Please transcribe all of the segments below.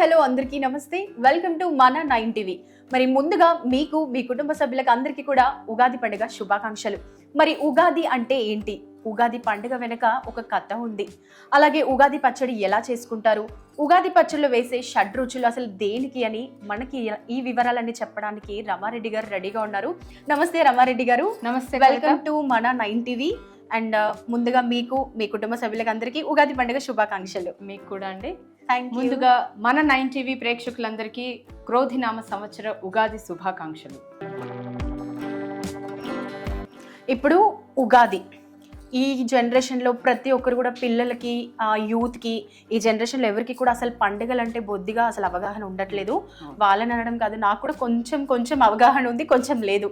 Hello అందరికీ నమస్తే. Welcome to మన 9 టీవీ. మరి ముందుగా మీకు మీ కుటుంబ సభ్యులకు అందరికీ కూడా ఉగాది పండుగ శుభాకాంక్షలు. మరి ఉగాది అంటే ఏంటి? ఉగాది పండుగ వెనుక ఒక కథ ఉంది. అలాగే ఉగాది పచ్చడి ఎలా చేసుకుంటారు, ఉగాది పచ్చడిలో వేసే షడ్రుచులు అసలు దేనికి అని మనకి ఈ వివరాలన్నీ చెప్పడానికి రమారెడ్డి గారు రెడీగా ఉన్నారు. నమస్తే రమారెడ్డి గారు. నమస్తే. వెల్కమ్ టు మన 9 టీవీ. అండ్ ముందుగా మీకు మీ కుటుంబ సభ్యులకు అందరికీ ఉగాది పండుగ శుభాకాంక్షలు. మీకు కూడా అండి. ముందుగా మన 9 టీవీ ప్రేక్షకులందరికీ క్రోధినామ సంవత్సర ఉగాది శుభాకాంక్షలు. ఇప్పుడు ఉగాది ఈ జనరేషన్లో ప్రతి ఒక్కరు కూడా పిల్లలకి యూత్కి ఈ జనరేషన్లో ఎవరికి కూడా అసలు పండుగలు అంటే బొద్దిగా అసలు అవగాహన ఉండట్లేదు. వాళ్ళని అనడం కాదు, నాకు కూడా కొంచెం అవగాహన ఉంది, కొంచెం లేదు.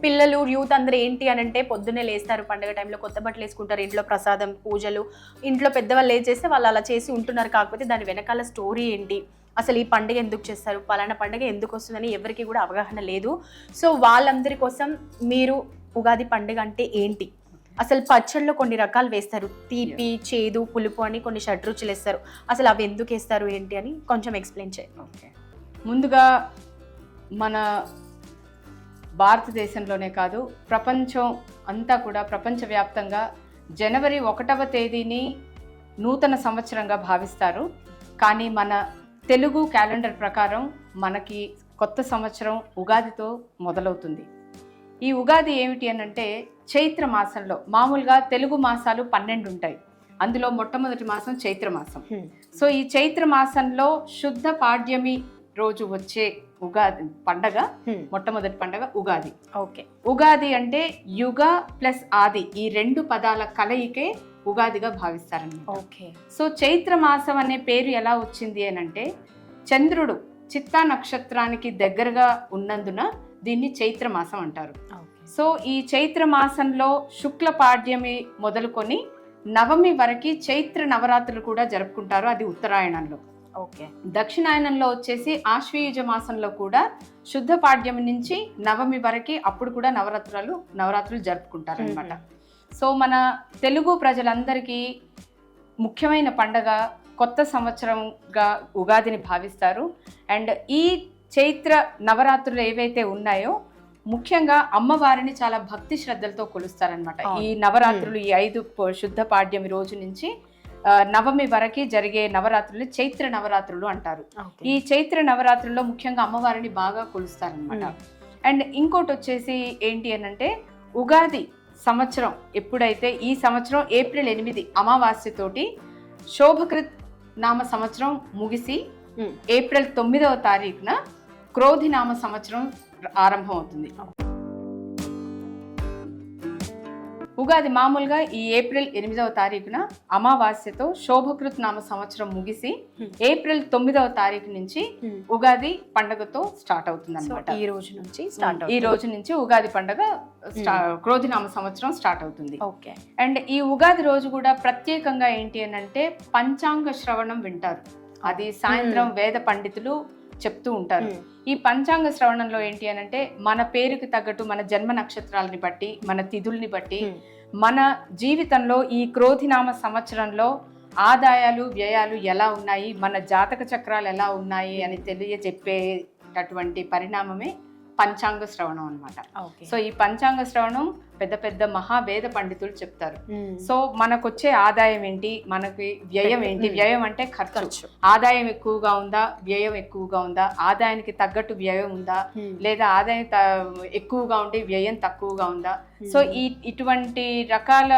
పిల్లలు యూత్ అందరూ ఏంటి అని అంటే పొద్దున్నే లేస్తారు, పండుగ టైంలో కొత్త బట్టలు వేసుకుంటారు, ఇంట్లో ప్రసాదం పూజలు ఇంట్లో పెద్దవాళ్ళు ఏం చేస్తే వాళ్ళు అలా చేసి ఉంటున్నారు. కాకపోతే దాని వెనకాల స్టోరీ ఏంటి, అసలు ఈ పండుగ ఎందుకు చేస్తారు, పలానా పండుగ ఎందుకు వస్తుందని ఎవరికి కూడా అవగాహన లేదు. సో వాళ్ళందరి కోసం మీరు ఉగాది పండుగ అంటే ఏంటి, అసలు పచ్చళ్ళలో కొన్ని రకాలు వేస్తారు, తీపి చేదు పులుపు అని కొన్ని షడ్రుచులు వేస్తారు, అసలు అవి ఎందుకు వేస్తారు ఏంటి అని కొంచెం ఎక్స్ప్లెయిన్ చేయండి. ఓకే, ముందుగా మన భారతదేశంలోనే కాదు ప్రపంచం అంతా కూడా ప్రపంచవ్యాప్తంగా జనవరి 1వ తేదీని నూతన సంవత్సరంగా భావిస్తారు. కానీ మన తెలుగు క్యాలెండర్ ప్రకారం మనకి కొత్త సంవత్సరం ఉగాదితో మొదలవుతుంది. ఈ ఉగాది ఏమిటి అని అంటే చైత్ర మాసంలో, మామూలుగా తెలుగు మాసాలు 12 ఉంటాయి, అందులో మొట్టమొదటి మాసం చైత్ర మాసం. సో ఈ చైత్ర మాసంలో శుద్ధ పాడ్యమి రోజు వచ్చే ఉగాది పండగ, మొట్టమొదటి పండగ ఉగాది. ఓకే, ఉగాది అంటే యుగ ప్లస్ ఆది, ఈ 2 పదాల కలయికే ఉగాదిగా భావిస్తారన్నమాట. ఓకే, సో చైత్ర మాసం అనే పేరు ఎలా వచ్చింది అని అంటే చంద్రుడు చిత్తా నక్షత్రానికి దగ్గరగా ఉన్నందున దీన్ని చైత్ర మాసం అంటారు. సో ఈ చైత్ర మాసంలో శుక్ల పాడ్యమి మొదలుకొని నవమి వరకు చైత్ర నవరాత్రులు కూడా జరుపుకుంటారు, అది ఉత్తరాయణంలో. ఓకే, దక్షిణాయనంలో వచ్చేసి ఆశ్వయుజ మాసంలో కూడా శుద్ధ పాడ్యమి నుంచి నవమి వరకు అప్పుడు కూడా నవరాత్రులు జరుపుకుంటారు అనమాట. సో మన తెలుగు ప్రజలందరికీ ముఖ్యమైన పండగ, కొత్త సంవత్సరంగా ఉగాదిని భావిస్తారు. అండ్ ఈ చైత్ర నవరాత్రులు ఏవైతే ఉన్నాయో ముఖ్యంగా అమ్మవారిని చాలా భక్తి శ్రద్ధలతో కొలుస్తారనమాట. ఈ నవరాత్రులు, ఈ 5 శుద్ధ పాడ్యమి రోజు నుంచి నవమి వరకు జరిగే నవరాత్రులు చైత్ర నవరాత్రులు అంటారు. ఈ చైత్ర నవరాత్రుల్లో ముఖ్యంగా అమ్మవారిని బాగా కొలుస్తారనమాట. అండ్ ఇంకోటి వచ్చేసి ఏంటి అని అంటే ఉగాది సంవత్సరం ఎప్పుడైతే ఈ సంవత్సరం ఏప్రిల్ 8 అమావాస్యతోటి శోభకృత్ నామ సంవత్సరం ముగిసి ఏప్రిల్ 9వ తారీఖున క్రోధి నామ సంవత్సరం ఆరంభం అవుతుంది. ఉగాది మామూలుగా ఈ ఏప్రిల్ 8వ తారీఖున అమావాస్యతో శోభకృత్ నామ సంవత్సరం ముగిసి ఏప్రిల్ 9వ తారీఖు నుంచి ఉగాది పండుగతో స్టార్ట్ అవుతుంది అనమాట. ఈ రోజు నుంచి ఉగాది పండుగ క్రోధి నామ సంవత్సరం స్టార్ట్ అవుతుంది. ఓకే, అండ్ ఈ ఉగాది రోజు కూడా ప్రత్యేకంగా ఏంటి అని అంటే పంచాంగ శ్రవణం వింటారు. అది సాయంత్రం వేద పండితులు చెప్తూ ఉంటారు. ఈ పంచాంగ శ్రవణంలో ఏంటి అని అంటే మన పేరుకి తగ్గట్టు, మన జన్మ నక్షత్రాలని బట్టి, మన తిథుల్ని బట్టి మన జీవితంలో ఈ క్రోధినామ సంవత్సరంలో ఆదాయాలు వ్యయాలు ఎలా ఉన్నాయి, మన జాతక చక్రాలు ఎలా ఉన్నాయి అని తెలియజెప్పేటటువంటి పరిణామమే పంచాంగ శ్రవణం అనమాట. సో ఈ పంచాంగ శ్రవణం పెద్ద పెద్ద మహావేద పండితులు చెప్తారు. సో మనకొచ్చే ఆదాయం ఏంటి, మనకి వ్యయం ఏంటి, వ్యయం అంటే ఖర్చు, ఆదాయం ఎక్కువగా ఉందా, వ్యయం ఎక్కువగా ఉందా, ఆదాయానికి తగ్గట్టు వ్యయం ఉందా, లేదా ఆదాయం ఎక్కువగా ఉంటే వ్యయం తక్కువగా ఉందా. సో ఇటువంటి రకాల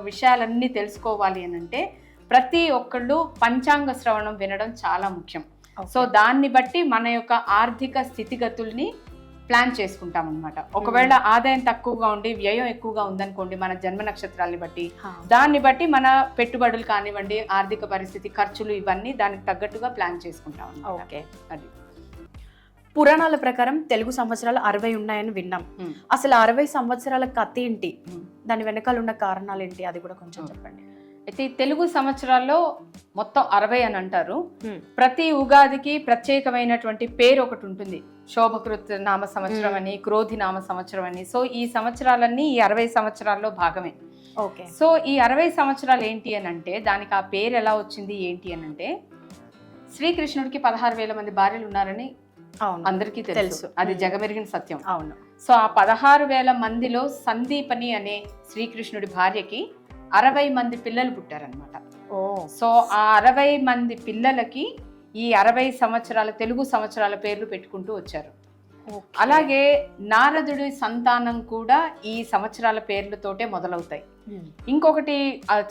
విషయాలన్నీ తెలుసుకోవాలి అని అంటే ప్రతి ఒక్కళ్ళు పంచాంగ శ్రవణం వినడం చాలా ముఖ్యం. సో దాన్ని బట్టి మన యొక్క ఆర్థిక స్థితిగతుల్ని ప్లాన్ చేసుకుంటాం అనమాట. ఒకవేళ ఆదాయం తక్కువగా ఉండి వ్యయం ఎక్కువగా ఉందనుకోండి, మన జన్మ నక్షత్రాలని బట్టి, దాన్ని బట్టి మన పెట్టుబడులు కానివ్వండి, ఆర్థిక పరిస్థితి, ఖర్చులు, ఇవన్నీ దానికి తగ్గట్టుగా ప్లాన్ చేసుకుంటాం. ఓకే, అది పురాణాల ప్రకారం తెలుగు సంవత్సరాలు 60 ఉన్నాయని విన్నాం. అసలు 60 సంవత్సరాల కథ ఏంటి, దాని వెనకాల ఉన్న కారణాలు ఏంటి, అది కూడా కొంచెం చెప్పండి. అయితే తెలుగు సంవత్సరాల్లో మొత్తం 60 అని అంటారు. ప్రతి ఉగాదికి ప్రత్యేకమైనటువంటి పేరు ఒకటి ఉంటుంది. శోభకృత్ నామ సంవత్సరం అని, క్రోధి నామ సంవత్సరం అని. సో ఈ సంవత్సరాలన్నీ ఈ 60 సంవత్సరాల్లో భాగమే. ఓకే, సో ఈ 60 సంవత్సరాలు ఏంటి అని అంటే దానికి ఆ పేరు ఎలా వచ్చింది ఏంటి అని అంటే శ్రీకృష్ణుడికి 16,000 మంది భార్యలు ఉన్నారని అవును, అందరికీ తెలుసు. అది జగమెరిగిన సత్యం. అవును. సో ఆ 16,000 మందిలో సందీపని అనే శ్రీకృష్ణుడి భార్యకి 60 మంది పిల్లలు పుట్టారనమాట. ఓ, సో ఆ 60 మంది పిల్లలకి ఈ 60 సంవత్సరాల తెలుగు సంవత్సరాల పేర్లు పెట్టుకుంటూ వచ్చారు. ఓకే. అలాగే నారదుడి సంతానం కూడా ఈ సంవత్సరాల పేర్లతోటే మొదలవుతాయి. ఇంకొకటి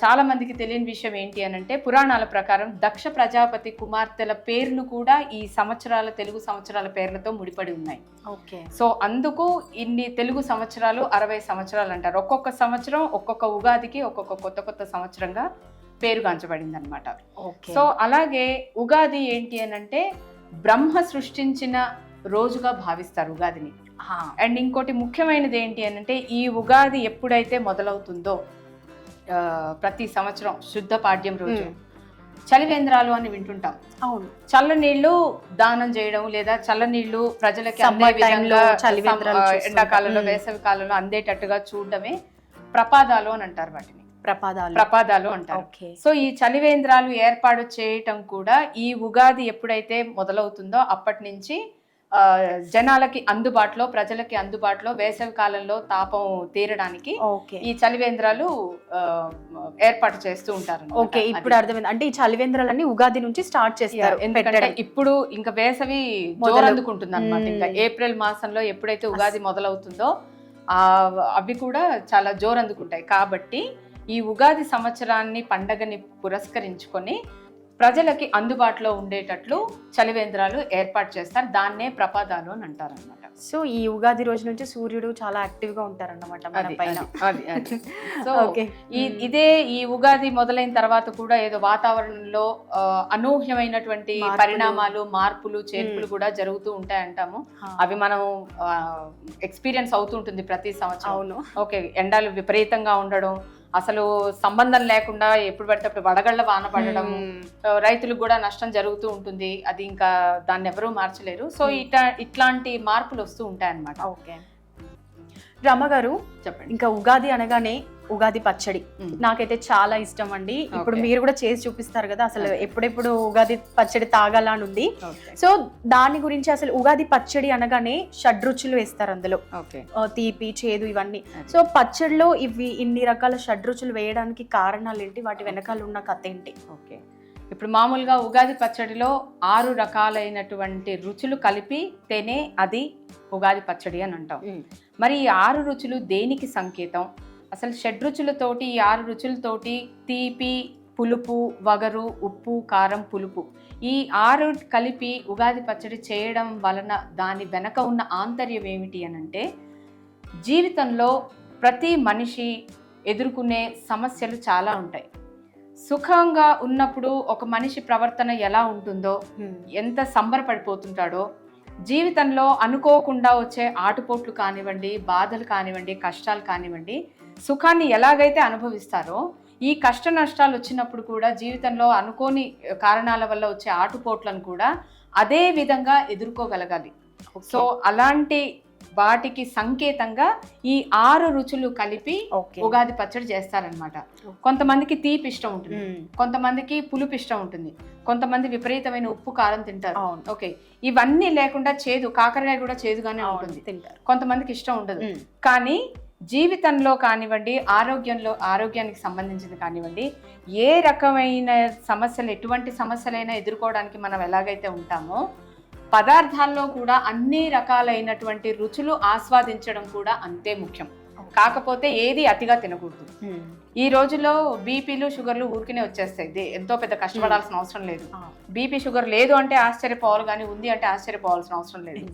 చాలా మందికి తెలియని విషయం ఏంటి అని అంటే, పురాణాల ప్రకారం దక్ష ప్రజాపతి కుమార్తెల పేర్లు కూడా ఈ సంవత్సరాల తెలుగు సంవత్సరాల పేర్లతో ముడిపడి ఉన్నాయి. ఓకే. సో అందుకు ఇన్ని తెలుగు సంవత్సరాలు 60 సంవత్సరాలు అంటారు. ఒక్కొక్క సంవత్సరం ఒక్కొక్క ఉగాదికి ఒక్కొక్క కొత్త సంవత్సరంగా పేరుగాంచబడింది అనమాట. ఓకే. సో అలాగే ఉగాది ఏంటి అని అంటే బ్రహ్మ సృష్టించిన రోజుగా భావిస్తారు ఉగాదిని. అండ్ ఇంకోటి ముఖ్యమైనది ఏంటి అని అంటే, ఈ ఉగాది ఎప్పుడైతే మొదలవుతుందో ప్రతి సంవత్సరం శుద్ధ పాడ్యం రోజు చలివేంద్రాలు అని వింటుంటాం. అవును. చల్లనీళ్లు దానం చేయడం లేదా చల్లనీళ్లు ప్రజలకి Summer time లో చలివేంద్రాలు చూస్తుంటాం. ఎండాకాలంలో వేసవి కాలంలో అందేటట్టుగా చూడడమే ప్రపాదాలు అని అంటారు. వాటిని ప్రపాదాలు అంటారు. ఓకే. సో ఈ చలివేంద్రాలు ఏర్పాటు చేయటం కూడా ఈ ఉగాది ఎప్పుడైతే మొదలవుతుందో అప్పటి నుంచి జనాలకి అందుబాటులో, ప్రజలకి అందుబాటులో వేసవి కాలంలో తాపం తీరడానికి ఈ చలివేంద్రాలు ఏర్పాటు చేస్తూ ఉంటారు. ఓకే, ఇప్పుడు అర్థమైంది. అంటే ఈ చలివేంద్రాలన్నీ ఉగాది నుంచి స్టార్ట్ చేస్తారు. ఎందుకంటే ఇప్పుడు ఇంకా వేసవి జోరందుకుంటుంది అనమాట. ఇంకా ఏప్రిల్ మాసంలో ఎప్పుడైతే ఉగాది మొదలవుతుందో అవి కూడా చాలా జోరందుకుంటాయి. కాబట్టి ఈ ఉగాది సంవత్సరాన్ని పండగని పురస్కరించుకొని ప్రజలకి అందుబాటులో ఉండేటట్లు చలివేంద్రాలు ఏర్పాటు చేస్తారు. దాన్నే ప్రపాదాలు అని అంటారు అనమాట. సో ఈ ఉగాది రోజు నుంచి సూర్యుడు చాలా యాక్టివ్ గా ఉంటారన్నమాట మన పైన. సో ఇదే ఈ ఉగాది మొదలైన తర్వాత కూడా ఏదో వాతావరణంలో అనూహ్యమైనటువంటి పరిణామాలు, మార్పులు, చేర్పులు కూడా జరుగుతూ ఉంటాయి అంటాము. అవి మనం ఎక్స్పీరియన్స్ అవుతుంటుంది ప్రతి సంవత్సరం. అవును. ఓకే, ఎండలు విపరీతంగా ఉండడం, అసలు సంబంధం లేకుండా ఎప్పుడు పడితే అప్పుడు వడగళ్ల వాన పడడం, రైతులకు కూడా నష్టం జరుగుతూ ఉంటుంది. అది ఇంకా దాన్ని ఎవరూ మార్చలేరు. సో ఇట్లాంటి మార్పులు వస్తూ ఉంటాయి అన్నమాట. ఓకే, రమ గారు చెప్పండి. ఇంకా ఉగాది అనగానే ఉగాది పచ్చడి నాకైతే చాలా ఇష్టం అండి. ఇప్పుడు మీరు కూడా చేసి చూపిస్తారు కదా, అసలు ఎప్పుడెప్పుడు ఉగాది పచ్చడి తాగాల అని ఉంది. సో దాని గురించి, అసలు ఉగాది పచ్చడి అనగానే షడ్రుచులు వేస్తారు అందులో, తీపి, చేదు ఇవన్నీ. సో పచ్చడిలో ఇన్ని రకాల షడ్రుచులు వేయడానికి కారణాలు ఏంటి, వాటి వెనకాల ఉన్న కథ ఏంటి? ఓకే, ఇప్పుడు మామూలుగా ఉగాది పచ్చడిలో 6 రకాలైనటువంటి రుచులు కలిపి తేనే అది ఉగాది పచ్చడి అని అంటాం. మరి ఈ 6 రుచులు దేనికి సంకేతం? అసలు షడ్రుచులతోటి, ఈ 6 రుచులతోటి తీపి, పులుపు, వగరు, ఉప్పు, కారం, పులుపు, ఈ 6 కలిపి ఉగాది పచ్చడి చేయడం వలన దాని వెనక ఉన్న ఆంతర్యం ఏమిటి అని అంటే, జీవితంలో ప్రతి మనిషి ఎదుర్కొనే సమస్యలు చాలా ఉంటాయి. సుఖంగా ఉన్నప్పుడు ఒక మనిషి ప్రవర్తన ఎలా ఉంటుందో, ఎంత సంబరపడిపోతుంటాడో, జీవితంలో అనుకోకుండా వచ్చే ఆటుపోట్లు కానివ్వండి, బాధలు కానివ్వండి, కష్టాలు కానివ్వండి, సుఖాన్ని ఎలాగైతే అనుభవిస్తారో, ఈ కష్ట నష్టాలు వచ్చినప్పుడు కూడా జీవితంలో అనుకోని కారణాల వల్ల వచ్చే ఆటుపోట్లను కూడా అదే విధంగా ఎదుర్కోగలగాలి. సో అలాంటి వాటికి సంకేతంగా ఈ 6 రుచులు కలిపి ఉగాది పచ్చడి చేస్తారనమాట. కొంతమందికి తీపి ఇష్టం ఉంటుంది, కొంతమందికి పులుపు ఇష్టం ఉంటుంది, కొంతమంది విపరీతమైన ఉప్పు, కారం తింటారు. ఓకే, ఇవన్నీ లేకుండా చేదు, కాకరకాయ కూడా చేదుగానే ఉంటుంది, కొంతమందికి ఇష్టం ఉండదు. కానీ జీవితంలో కానివ్వండి, ఆరోగ్యానికి సంబంధించింది కానివ్వండి, ఏ రకమైన సమస్యలు, ఎటువంటి సమస్యలైనా ఎదుర్కోవడానికి మనం ఎలాగైతే ఉంటామో, పదార్థాల్లో కూడా అన్ని రకాలైనటువంటి రుచులు ఆస్వాదించడం కూడా అంతే ముఖ్యం. కాకపోతే ఏది అతిగా తినకూడదు. ఈ రోజుల్లో బీపీలు, షుగర్లు ఊరికినే వచ్చేస్తాయి, ఎంతో పెద్ద కష్టపడాల్సిన అవసరం లేదు. బీపీ, షుగర్ లేదు అంటే ఆశ్చర్యపోవాలి, కానీ ఉంది అంటే ఆశ్చర్యపోవాల్సిన అవసరం లేదు.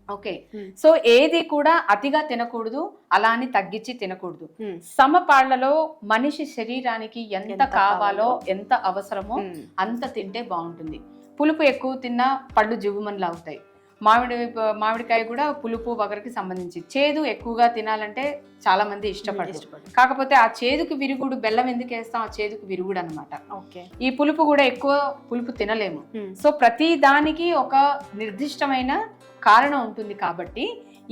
ఓకే, సో ఏది కూడా అతిగా తినకూడదు, అలా అని తగ్గించి తినకూడదు. సమపాళ్లలో మనిషి శరీరానికి ఎంత కావాలో, ఎంత అవసరమో అంత తింటే బాగుంటుంది. పులుపు ఎక్కువ తిన్నా పళ్ళు జివ్వుమని లాగుతాయి. మామిడికాయ కూడా పులుపు, వగరికి సంబంధించి. చేదు ఎక్కువగా తినాలంటే చాలా మంది ఇష్టపడరు. కాకపోతే ఆ చేదుకు విరుగుడు, బెల్లం ఎందుకు వేస్తాం, ఆ చేదుకు విరుగుడు అనమాట. ఈ పులుపు కూడా ఎక్కువ పులుపు తినలేము. సో ప్రతి దానికి ఒక నిర్దిష్టమైన కారణం ఉంటుంది. కాబట్టి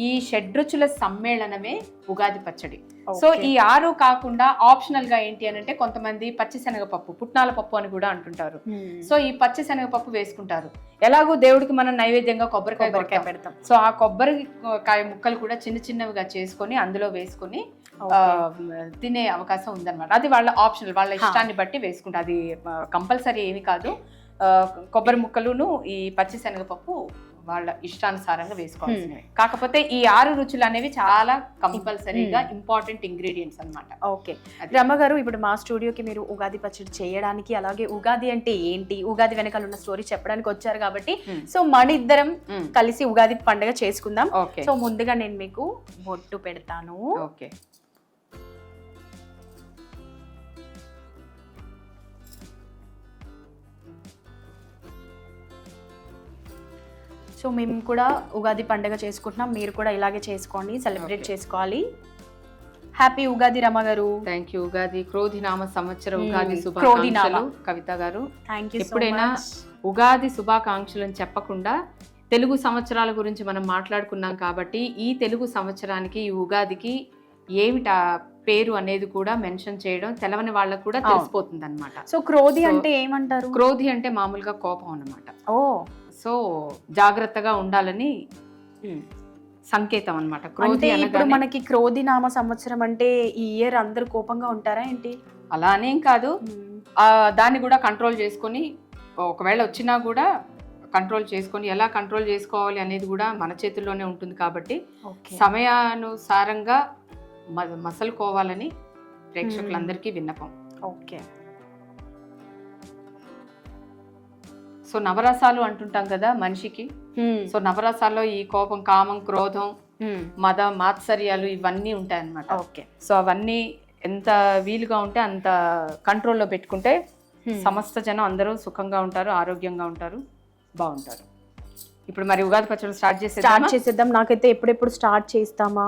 ఈ షడ్రుచుల సమ్మేళనమే ఉగాది పచ్చడి. సో ఈ 6 కాకుండా ఆప్షనల్ గా ఏంటి అని అంటే కొంతమంది పచ్చిశనగపప్పు, పుట్నాల పప్పు అని కూడా అంటుంటారు. సో ఈ పచ్చిశనగపప్పు వేసుకుంటారు. ఎలాగో దేవుడికి మనం నైవేద్యంగా కొబ్బరికాయ పెడతాం. సో ఆ కొబ్బరికాయ ముక్కలు కూడా చిన్న చిన్నవిగా చేసుకొని అందులో వేసుకొని తినే అవకాశం ఉందన్నమాట. అది వాళ్ళ ఆప్షనల్, వాళ్ళ ఇష్టాన్ని బట్టి వేసుకుంటారు. అది కంపల్సరీ ఏమి కాదు. కొబ్బరి ముక్కలును ఈ పచ్చిశనగపప్పు వాళ్ళ ఇష్టానుసారంగా వేసుకోవాల్సినవి. కాకపోతే ఈ 6 రుచులు అనేవి చాలా కంపల్సరీగా ఇంపార్టెంట్ ఇంగ్రీడియంట్స్ అన్నమాట. ఓకే రమ గారు, ఇప్పుడు మా స్టూడియోకి మీరు ఉగాది పచ్చడి చేయడానికి, అలాగే ఉగాది అంటే ఏంటి, ఉగాది వెనకాల ఉన్న స్టోరీ చెప్పడానికి వచ్చారు కాబట్టి సో మన ఇద్దరం కలిసి ఉగాది పండుగ చేసుకుందాం. సో ముందుగా నేను మీకు బొట్టు పెడతాను. ఓకే, సో మేము కూడా ఉగాది పండుగ చేసుకుంటున్నాం, మీరు కూడా ఇలాగే చేసుకోండి, సెలబ్రేట్ చేసుకోవాలి. హ్యాపీ ఉగాది రమ గారు. Thank you. ఉగాది క్రోధినామ సంవత్సర ఉగాది శుభాకాంక్షలు కవిత గారు. Thank you. ఎప్పుడైనా ఉగాది శుభాకాంక్షలు అని చెప్పకుండా తెలుగు సంవత్సరాల గురించి మనం మాట్లాడుకున్నాం కాబట్టి ఈ తెలుగు సంవత్సరానికి, ఈ ఉగాదికి ఏమిటా పేరు అనేది కూడా మెన్షన్ చేయడం తెలవని వాళ్ళకు కూడా తెలిసిపోతుంది అనమాట. సో క్రోధి అంటే ఏమంటారు? క్రోధి అంటే మామూలుగా కోపం అన్నమాట. ఓ, సో జాగ్రత్తగా ఉండాలని సంకేతం అన్నమాట. క్రోధి ఇప్పుడు మనకి క్రోధి నామ సంవత్సరం అంటే ఈ ఇయర్ అందరు కోపంగా ఉంటారా ఏంటి? అలా అనేం కాదు. దాన్ని కూడా కంట్రోల్ చేసుకొని, ఒకవేళ వచ్చినా కూడా కంట్రోల్ చేసుకొని ఎలా కంట్రోల్ చేసుకోవాలి అనేది కూడా మన చేతుల్లోనే ఉంటుంది కాబట్టి సమయానుసారంగా మసలుకోవాలని ప్రేక్షకులందరికీ విన్నపం. ఓకే. సో నవరసాలు అంటుంటాం కదా మనిషికి. సో నవరసాల్లో ఈ కోపం, కామం, క్రోధం, మద, మాత్సర్యాలు ఇవన్నీ ఉంటాయన్నమాట. ఓకే. సో అవన్నీ ఎంత వీలుగా ఉంటే అంత కంట్రోల్లో పెట్టుకుంటే సమస్త జనం అందరూ సుఖంగా ఉంటారు, ఆరోగ్యంగా ఉంటారు, బాగుంటారు. ఇప్పుడు మరి ఉగాది పచ్చడి స్టార్ట్ చేసేద్దాం. నాకైతే ఎప్పుడెప్పుడు స్టార్ట్ చేస్తామా,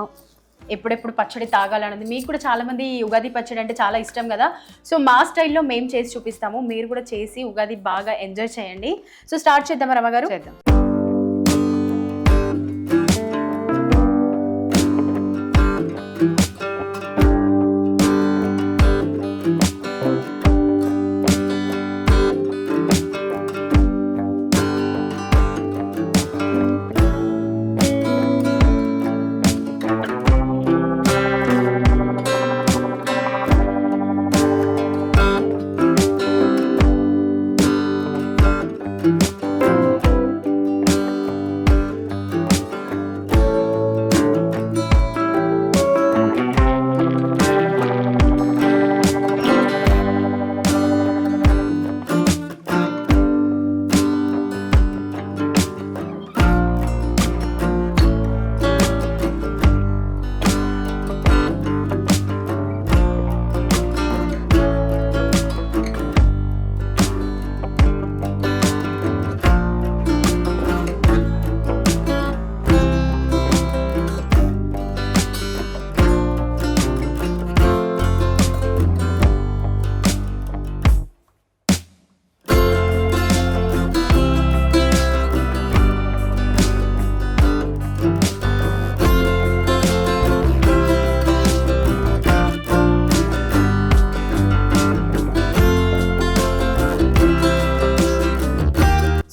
ఎప్పుడెప్పుడు పచ్చడి తాగాలన్నది. మీకు కూడా చాలా మంది ఉగాది పచ్చడి అంటే చాలా ఇష్టం కదా. సో మా స్టైల్లో మేము చేసి చూపిస్తాము, మీరు కూడా చేసి ఉగాది బాగా ఎంజాయ్ చేయండి. సో స్టార్ట్ చేద్దామా రమ గారు? చేద్దాం.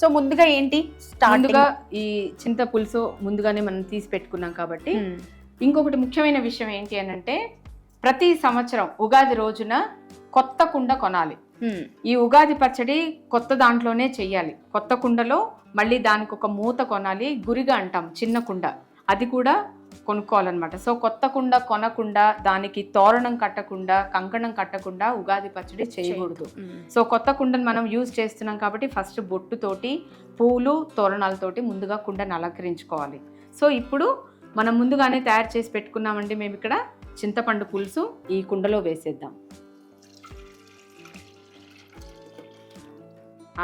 సో ముందుగా ఏంటి, ముందుగా ఈ చింత పులుసు ముందుగానే మనం తీసి పెట్టుకున్నాం కాబట్టి ఇంకొకటి ముఖ్యమైన విషయం ఏంటి అని అంటే ప్రతి సంవత్సరం ఉగాది రోజున కొత్త కుండ కొనాలి. ఈ ఉగాది పచ్చడి కొత్త దాంట్లోనే చెయ్యాలి. కొత్త కుండలో మళ్ళీ దానికి ఒక మూత కొనాలి, గురిగా అంటాం చిన్న కుండ, అది కూడా కొనుక్కోవాలన్నమాట. సో కొత్త కుండ కొనకుండా, దానికి తోరణం కట్టకుండా, కంకణం కట్టకుండా ఉగాది పచ్చడి చేయకూడదు. సో కొత్త కుండను మనం యూజ్ చేస్తున్నాం కాబట్టి ఫస్ట్ బొట్టుతోటి, పూలు, తోరణాలతోటి ముందుగా కుండను అలంకరించుకోవాలి. సో ఇప్పుడు మనం ముందుగానే తయారు చేసి పెట్టుకున్నామండి మేము ఇక్కడ చింతపండు పులుసు ఈ కుండలో వేసేద్దాం.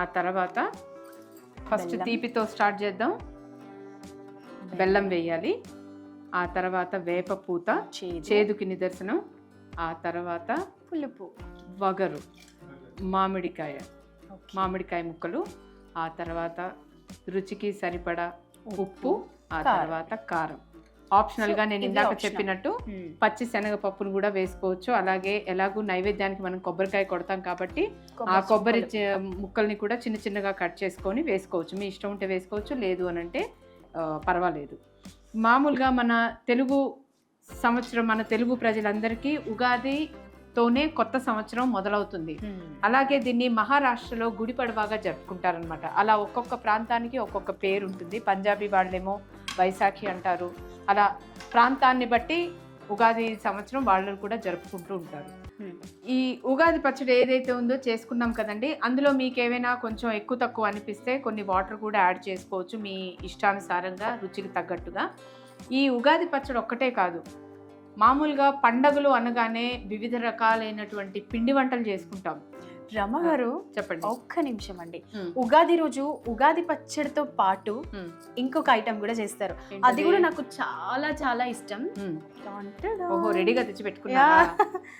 ఆ తర్వాత ఫస్ట్ తీపితో స్టార్ట్ చేద్దాం. బెల్లం వేయాలి, ఆ తర్వాత వేప పూత చేదుకి నిదర్శనం, ఆ తర్వాత పులుపు, వగరు, మామిడికాయ ముక్కలు, ఆ తర్వాత రుచికి సరిపడా ఉప్పు, ఆ తర్వాత కారం. ఆప్షనల్ గా నేను ఇది ఇందాక optional. చెప్పినట్టు పచ్చి శనగపప్పును కూడా వేసుకోవచ్చు. అలాగే ఎలాగూ నైవేద్యానికి మనం కొబ్బరికాయ కొడతాం కాబట్టి ఆ కొబ్బరి ముక్కల్ని కూడా చిన్న చిన్నగా కట్ చేసుకొని వేసుకోవచ్చు. మీ ఇష్టం ఉంటే వేసుకోవచ్చు, లేదు అని అంటే పర్వాలేదు. మామూలుగా మన తెలుగు సంవత్సరం, మన తెలుగు ప్రజలందరికీ ఉగాదితోనే కొత్త సంవత్సరం మొదలవుతుంది. అలాగే దీన్ని మహారాష్ట్రలో గుడి పడవాగా జరుపుకుంటారనమాట. అలా ఒక్కొక్క ప్రాంతానికి ఒక్కొక్క పేరు ఉంటుంది. పంజాబీ వాళ్ళేమో వైశాఖి అంటారు. అలా ప్రాంతాన్ని బట్టి ఉగాది సంవత్సరం వాళ్ళు కూడా జరుపుకుంటూ ఉంటారు. ఈ ఉగాది పచ్చడి ఏదైతే ఉందో చేసుకున్నాం కదండి, అందులో మీకు ఏమైనా కొంచెం ఎక్కువ తక్కువ అనిపిస్తే కొన్ని వాటర్ కూడా యాడ్ చేసుకోవచ్చు మీ ఇష్టానుసారంగా, రుచికి తగ్గట్టుగా. ఈ ఉగాది పచ్చడి ఒక్కటే కాదు, మామూలుగా పండగలు అనగానే వివిధ రకాలైనటువంటి పిండి వంటలు చేసుకుంటాం. రమ గారు చెప్పండి. ఒక్క నిమిషం అండి. ఉగాది రోజు ఉగాది పచ్చడితో పాటు ఇంకొక ఐటమ్ కూడా చేస్తారు. అది కూడా నాకు చాలా చాలా ఇష్టం. ఓహో, రెడీగా తెచ్చి పెట్టుకున్నా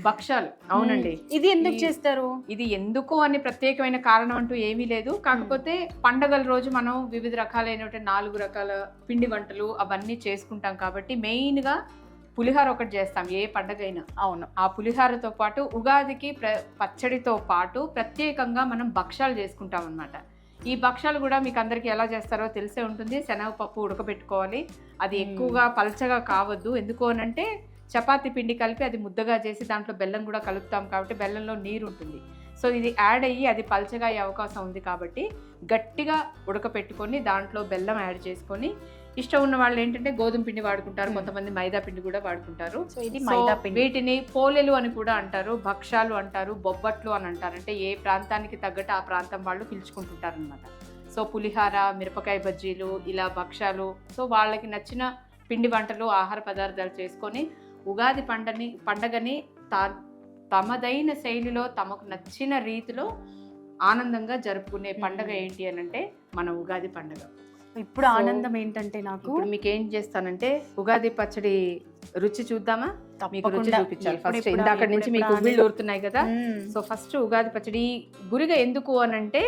భక్షాలు. అవునండి. ఇది ఎందుకు చేస్తారు? ఇది ఎందుకు అని ప్రత్యేకమైన కారణం అంటూ ఏమీ లేదు. కాకపోతే పండగల రోజు మనం వివిధ రకాలైనటువంటి 4 రకాల పిండి వంటలు అవన్నీ చేసుకుంటాం కాబట్టి మెయిన్ గా పులిహార ఒకటి చేస్తాం ఏ పండగైనా. అవును. ఆ పులిహారతో పాటు ఉగాదికి పచ్చడితో పాటు ప్రత్యేకంగా మనం భక్షాలు చేసుకుంటాం అన్నమాట. ఈ భక్షాలు కూడా మీకు అందరికీ ఎలా చేస్తారో తెలిసే ఉంటుంది. శనగపప్పు ఉడకబెట్టుకోవాలి. అది ఎక్కువగా పల్చగా కావద్దు. ఎందుకు అనంటే చపాతీ పిండి కలిపి అది ముద్దగా చేసి దాంట్లో బెల్లం కూడా కలుపుతాం కాబట్టి బెల్లంలో నీరు ఉంటుంది. సో ఇది యాడ్ అయ్యి అది పల్చగా అయ్యే అవకాశం ఉంది కాబట్టి గట్టిగా ఉడకపెట్టుకొని దాంట్లో బెల్లం యాడ్ చేసుకొని, ఇష్టం ఉన్న వాళ్ళు ఏంటంటే గోధుమ పిండి వాడుకుంటారు, కొంతమంది మైదా పిండి కూడా వాడుకుంటారు. వీటిని పోలెలు అని కూడా అంటారు, భక్షాలు అంటారు, బొబ్బట్లు అని అంటారు. అంటే ఏ ప్రాంతానికి తగ్గట్టు ఆ ప్రాంతం వాళ్ళు పిలుచుకుంటుంటారు అనమాట. సో పులిహార, మిరపకాయ బజ్జీలు, ఇలా భక్షాలు, సో వాళ్ళకి నచ్చిన పిండి వంటలు, ఆహార పదార్థాలు చేసుకొని ఉగాది పండగని తమదైన శైలిలో తమకు నచ్చిన రీతిలో ఆనందంగా జరుపుకునే పండగ ఏంటి అని అంటే మన ఉగాది పండగ. ఇప్పుడు ఆనందం ఏంటంటే నాకు మీకు ఏం చేస్తానంటే ఉగాది పచ్చడి రుచి చూద్దామా? మీకు రుచి చూపించాలి ఫస్ట్. ఇందాక నుంచి మీకు వీళ్ళు ఊరుతున్నాయి కదా. సో ఫస్ట్ ఉగాది పచ్చడి గురిగా ఎందుకు అని అంటే,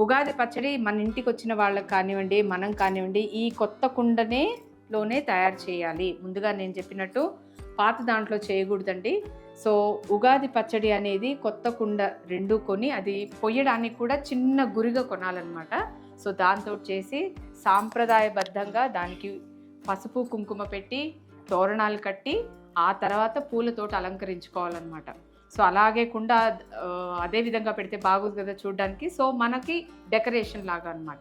ఉగాది పచ్చడి మన ఇంటికి వచ్చిన వాళ్ళకి కానివ్వండి, మనం కానివ్వండి, ఈ కొత్త కుండలోనే తయారు చేయాలి. ముందుగా నేను చెప్పినట్టు పాత దాంట్లో చేయకూడదండి. సో ఉగాది పచ్చడి అనేది కొత్త కుండ 2 కొని అది పొయ్యడానికి కూడా చిన్న గురిగా కొనాలన్నమాట. సో దాంతో చేసి సాంప్రదాయబద్ధంగా దానికి పసుపు కుంకుమ పెట్టి తోరణాలు కట్టి ఆ తర్వాత పూలతోటి అలంకరించుకోవాలన్నమాట. సో అలాగే కుండ అదే విధంగా పెడితే బాగుంది కదా చూడడానికి. సో మనకి డెకరేషన్ లాగా అనమాట.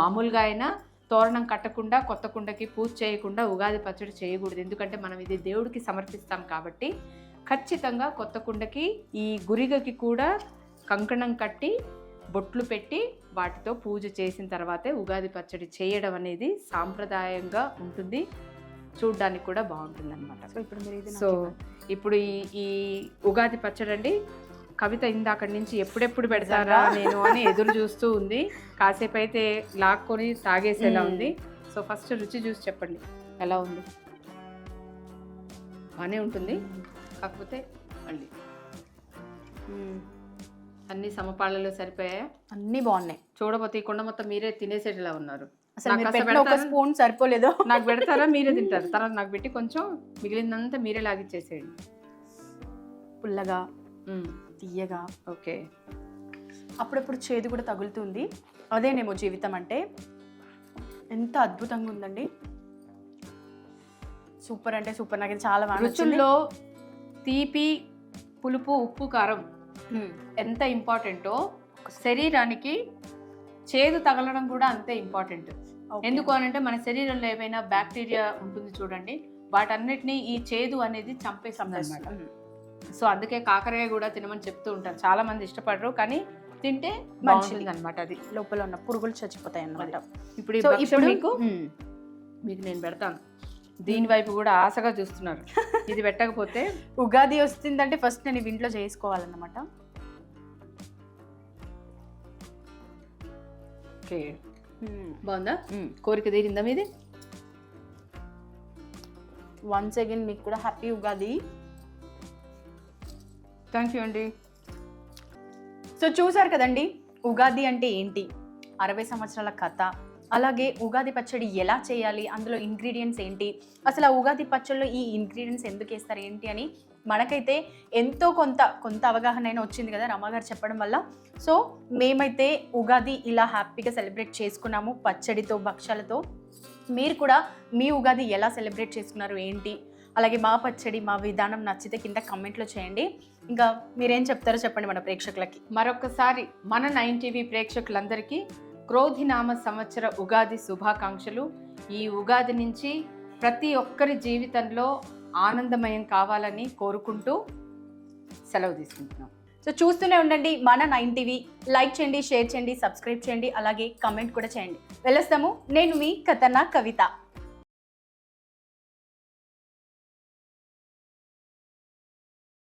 మామూలుగా అయినా తోరణం కట్టకుండా కొత్త కుండకి పూజ చేయకుండా ఉగాది పచ్చడి చేయకూడదు. ఎందుకంటే మనం ఇది దేవుడికి సమర్పిస్తాం కాబట్టి ఖచ్చితంగా కొత్త కుండకి ఈ గురిగకి కూడా కంకణం కట్టి బొట్లు పెట్టి వాటితో పూజ చేసిన తర్వాతే ఉగాది పచ్చడి చేయడం అనేది సాంప్రదాయంగా ఉంటుంది, చూడడానికి కూడా బాగుంటుంది అనమాట. సో ఇప్పుడు ఈ ఉగాది పచ్చడి అండి, కవిత ఇందాక నుంచి ఎప్పుడెప్పుడు పెడతారా నేను అని ఎదురు చూస్తూ ఉంది. కాసేపు అయితే లాక్కొని తాగేసేలా ఉంది. సో ఫస్ట్ రుచి చూసి చెప్పండి ఎలా ఉంది. బాగానే ఉంటుంది, కాకపోతే మళ్ళీ అన్ని సమపాళ్ళలో సరిపోయాయా? అన్ని బాగున్నాయి. చూడబోతే ఈ కొండ మొత్తం మీరే తినేసేలా ఉన్నారు. ఒక స్పూన్ సరిపోలేదు. నాకు పెడతారా? మీరే తింటారు. తర్వాత నాకు పెట్టి కొంచెం మిగిలిందంతా మీరే లాగిచ్చేసేయండి. పుల్లగా, తీయగా, ఓకే, అప్పుడప్పుడు చేదు కూడా తగులుతుంది. అదేనేమో జీవితం అంటే. ఎంత అద్భుతంగా ఉందండి, సూపర్ అంటే సూపర్. నాకు చాలా బాగా రుచుల్లో తీపి, పులుపు, ఉప్పు, కారం ఎంత ఇంపార్టెంటో శరీరానికి చేదు తగలడం కూడా అంతే ఇంపార్టెంట్. ఎందుకు అనంటే మన శరీరంలో ఏమైనా బ్యాక్టీరియా ఉంటుంది చూడండి, వాటన్నిటిని ఈ చేదు అనేది చంపేస్తుంది అన్నమాట. సో అందుకే కాకరకాయ కూడా తినమని చెప్తూ ఉంటారు. చాలా మంది ఇష్టపడరు, కానీ తింటే మంచిది అనమాట. అది లోపల ఉన్న పురుగులు చచ్చిపోతాయి అన్నమాట. ఇప్పుడు మీకు నేను పెడతాను. దీని వైపు కూడా ఆశగా చూస్తున్నారు. ఇది పెట్టకపోతే ఉగాది వస్తుందంటే ఫస్ట్ నేను ఇంట్లో చేసుకోవాలన్నమాట. ఓకే, బాగుందా? కోరిక తీరిందా మీది? వన్స్ అగైన్ మీకు కూడా హ్యాపీ ఉగాది. థ్యాంక్ యూ అండి. సో చూసారు కదండి ఉగాది అంటే ఏంటి, 60 సంవత్సరాల కథ, అలాగే ఉగాది పచ్చడి ఎలా చేయాలి, అందులో ఇంగ్రీడియంట్స్ ఏంటి, అసలు ఆ ఉగాది పచ్చడిలో ఈ ఇంగ్రీడియంట్స్ ఎందుకు వేస్తారు ఏంటి అని మనకైతే ఎంతో కొంత అవగాహన అయినా వచ్చింది కదా రమ్మగారు చెప్పడం వల్ల. సో మేమైతే ఉగాది ఇలా హ్యాపీగా సెలబ్రేట్ చేసుకున్నాము పచ్చడితో, భక్షాలతో. మీరు కూడా మీ ఉగాది ఎలా సెలబ్రేట్ చేసుకున్నారు ఏంటి, అలాగే మా పచ్చడి, మా విధానం నచ్చితే కింద కమెంట్లో చేయండి. ఇంకా మీరేం చెప్తారో చెప్పండి మన ప్రేక్షకులకి. మరొకసారి మన 9 టీవీ ప్రేక్షకులందరికీ క్రోధినామ సంవత్సర ఉగాది శుభాకాంక్షలు. ఈ ఉగాది నుంచి ప్రతి ఒక్కరి జీవితంలో ఆనందమయం కావాలని కోరుకుంటూ సెలవు తీసుకుంటున్నాం. సో చూస్తూనే ఉండండి మన 9 టీవీ. లైక్ చేయండి, షేర్ చేయండి, సబ్స్క్రైబ్ చేయండి, అలాగే కమెంట్ కూడా చేయండి. వెళ్ళొస్తాము. నేను మీ ఖతర్నాక్ కవిత.